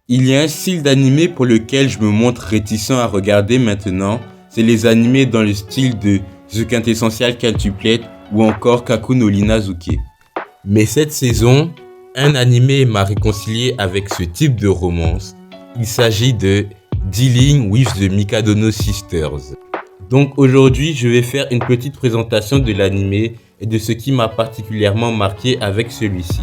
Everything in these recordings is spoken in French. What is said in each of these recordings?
Il y a un style d'animé pour lequel je me montre réticent à regarder maintenant, c'est les animés dans le style de The Quintessential Quintuplet ou encore Kaku no Inazuke. Mais cette saison, un animé m'a réconcilié avec ce type de romance. Il s'agit de Dealing with the Mikadono Sisters. Donc aujourd'hui, je vais faire une petite présentation de l'animé et de ce qui m'a particulièrement marqué avec celui-ci.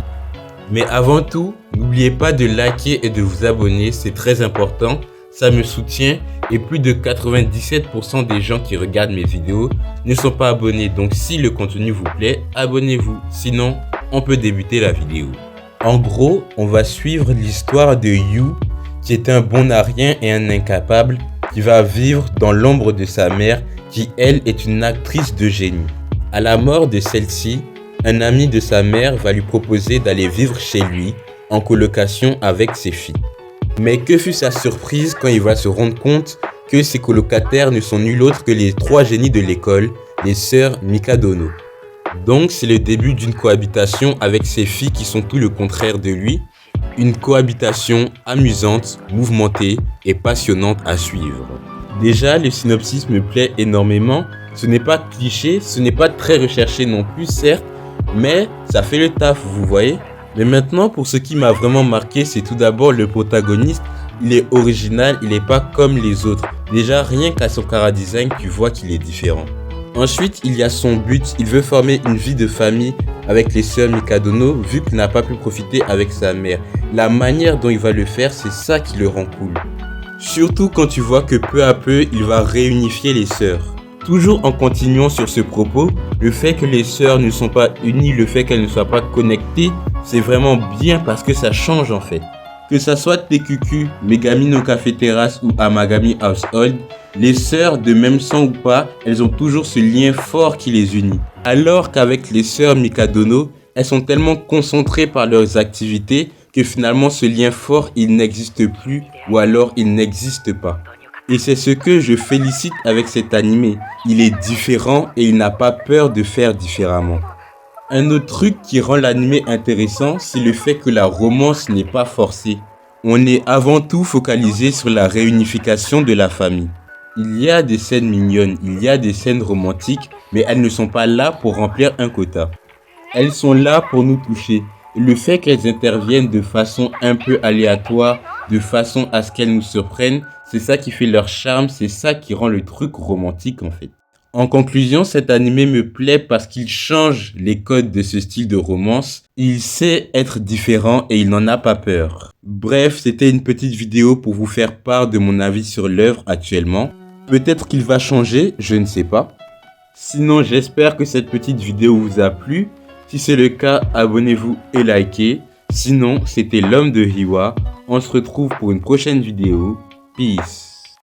Mais avant tout, n'oubliez pas de liker et de vous abonner, c'est très important, ça me soutient et plus de 97% des gens qui regardent mes vidéos ne sont pas abonnés. Donc si le contenu vous plaît, abonnez-vous, sinon on peut débuter la vidéo. En gros, on va suivre l'histoire de Yu, qui est un bon à rien et un incapable, qui va vivre dans l'ombre de sa mère, qui elle est une actrice de génie. À la mort de celle-ci, un ami de sa mère va lui proposer d'aller vivre chez lui, en colocation avec ses filles. Mais que fut sa surprise quand il va se rendre compte que ses colocataires ne sont nul autre que les 3 génies de l'école, les sœurs Mikadono. Donc c'est le début d'une cohabitation avec ses filles qui sont tout le contraire de lui. Une cohabitation amusante, mouvementée et passionnante à suivre. Déjà, le synopsis me plaît énormément. Ce n'est pas cliché, ce n'est pas très recherché non plus, certes, mais ça fait le taf, vous voyez. Mais maintenant, pour ce qui m'a vraiment marqué, c'est tout d'abord le protagoniste. Il est original, il n'est pas comme les autres. Déjà, rien qu'à son chara-design, tu vois qu'il est différent. Ensuite, il y a son but, il veut former une vie de famille avec les sœurs Mikadono vu qu'il n'a pas pu profiter avec sa mère. La manière dont il va le faire, c'est ça qui le rend cool. Surtout quand tu vois que peu à peu, il va réunifier les sœurs. Toujours en continuant sur ce propos, le fait que les sœurs ne sont pas unies, le fait qu'elles ne soient pas connectées, c'est vraiment bien parce que ça change en fait. Que ça soit TQQ, Megami no Café Terrace ou Amagami Household, les sœurs de même sang ou pas, elles ont toujours ce lien fort qui les unit. Alors qu'avec les sœurs Mikadono, elles sont tellement concentrées par leurs activités que finalement ce lien fort il n'existe plus ou alors il n'existe pas. Et c'est ce que je félicite avec cet animé. Il est différent et il n'a pas peur de faire différemment. Un autre truc qui rend l'animé intéressant, c'est le fait que la romance n'est pas forcée. On est avant tout focalisé sur la réunification de la famille. Il y a des scènes mignonnes, il y a des scènes romantiques, mais elles ne sont pas là pour remplir un quota. Elles sont là pour nous toucher. Et le fait qu'elles interviennent de façon un peu aléatoire, de façon à ce qu'elles nous surprennent, c'est ça qui fait leur charme, c'est ça qui rend le truc romantique en fait. En conclusion, cet animé me plaît parce qu'il change les codes de ce style de romance. Il sait être différent et il n'en a pas peur. Bref, c'était une petite vidéo pour vous faire part de mon avis sur l'œuvre actuellement. Peut-être qu'il va changer, je ne sais pas. Sinon, j'espère que cette petite vidéo vous a plu. Si c'est le cas, abonnez-vous et likez. Sinon, c'était l'homme de Hiwa. On se retrouve pour une prochaine vidéo. Peace.